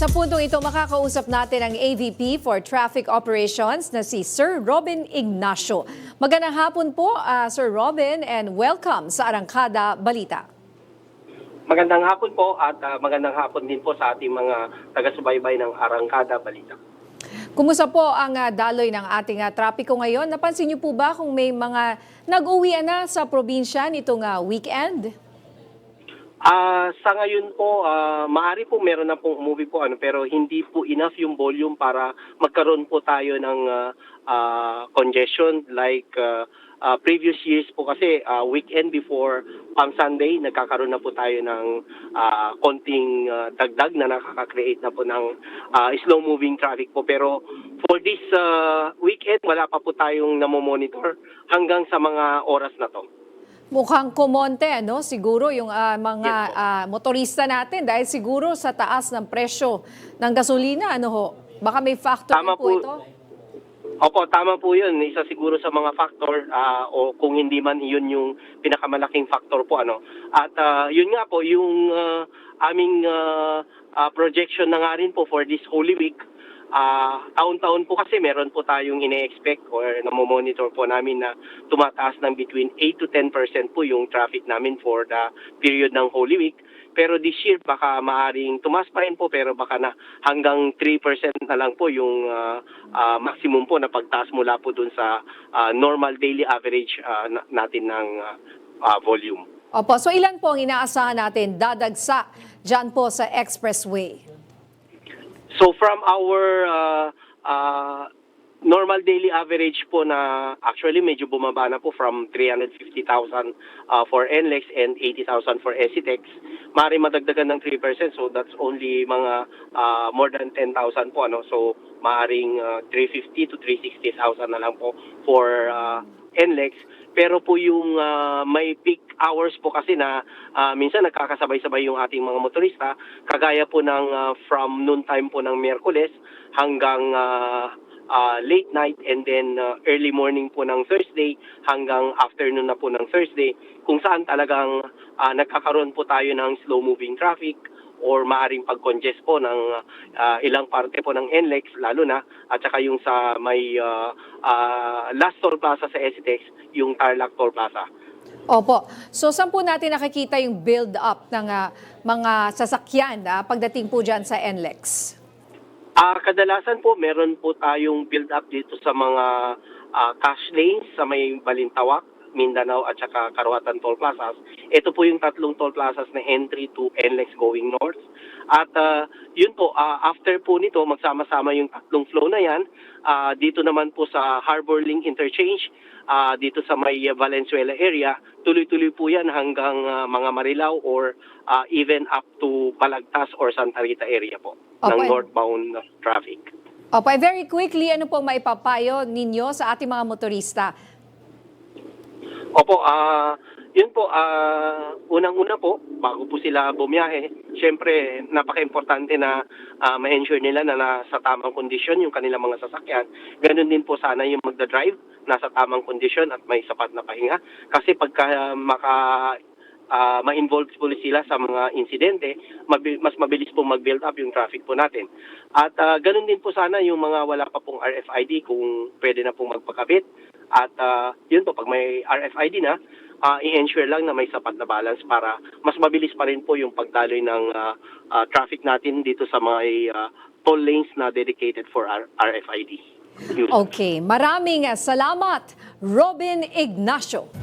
Sa puntong ito, makakausap natin ang AVP for Traffic Operations na si Sir Robin Ignacio. Magandang hapon po, Sir Robin, and welcome sa Arangkada Balita. Magandang hapon po at magandang hapon din po sa ating mga taga-subaybay ng Arangkada Balita. Kumusta po ang daloy ng ating trapiko ngayon? Napansin niyo po ba kung may mga nag-uwian na sa probinsya nitong weekend? Sa ngayon po, maaari po meron na pong umuwi po pero hindi po enough yung volume para magkaroon po tayo ng congestion like previous years po kasi weekend before Palm Sunday nagkakaroon na po tayo ng konting dagdag na nakaka-create na po ng slow moving traffic po, pero for this weekend wala pa po tayong namomonitor hanggang sa mga oras na to. Mukhang kumonte, ano? Siguro yung mga motorista natin dahil siguro sa taas ng presyo ng gasolina, ano ho? Baka may factor Tama po ito? Opo, tama po yun. Isa siguro sa mga factor o kung hindi man yun yung pinakamalaking factor po. At yun nga po, yung aming projection na nga rin po for this Holy Week, taon-taon po kasi meron po tayong ine-expect or namomonitor po namin na tumataas ng between 8 to 10% po yung traffic namin for the period ng Holy Week. Pero this year baka maaring tumaas pa rin po, pero baka na hanggang 3% na lang po yung maximum po na pagtaas mula po dun sa normal daily average natin ng volume. Opo, so ilan po ang inaasahan natin dadagsa dyan po sa expressway? So from our normal daily average po na actually medyo bumaba na po from 350,000 for NLEX and 80,000 for ECTEX. Maaari madagdagan ng 3%, so that's only mga more than 10,000 po. So maaaring 350 to 360,000 na lang po for NLEX. Pero po yung may peak hours po kasi na minsan nagkakasabay-sabay yung ating mga motorista, kagaya po ng from noon time po ng Miyerkules hanggang late night, and then early morning po ng Thursday hanggang afternoon na po ng Thursday, kung saan talagang nagkakaroon po tayo ng slow moving traffic or maaring pag-congest po ng ilang parte po ng NLEX, lalo na, at saka yung sa may last toll plaza sa ECTEX, yung Tarlac Toll Plaza. Opo. So saan po natin nakikita yung build-up ng mga sasakyan pagdating po dyan sa NLEX? Kadalasan po, meron po tayong build-up dito sa mga cash lanes sa may Balintawak, Mindanao at saka Karuatan Toll Plazas. Ito po yung tatlong toll plazas na entry to NLEX going north. At yun po, after po nito, magsama-sama yung tatlong flow na yan. Dito naman po sa Harbor Link Interchange, dito sa may Valenzuela area, tuloy-tuloy po yan hanggang mga Marilao or even up to Balagtas or Santa Rita area po ng northbound traffic. Opo, very quickly, ano po maipapayo ninyo sa ating mga motorista? Opo, yun po, unang-una po, bago po sila bumiyahe, syempre napaka-importante na ma-ensure nila na nasa tamang kondisyon yung kanilang mga sasakyan. Ganun din po sana yung magdadrive, nasa tamang kondisyon at may sapat na pahinga. Kasi pagka ma-involve po sila sa mga insidente, mas mabilis po mag-build up yung traffic po natin. At ganun din po sana yung mga wala pa pong RFID, kung pwede na pong magpakabit. At yun po, pag may RFID na, i-ensure lang na may sapat na balance para mas mabilis pa rin po yung pagdaloy ng traffic natin dito sa mga toll lanes na dedicated for RFID. Okay, maraming salamat, Robin Ignacio.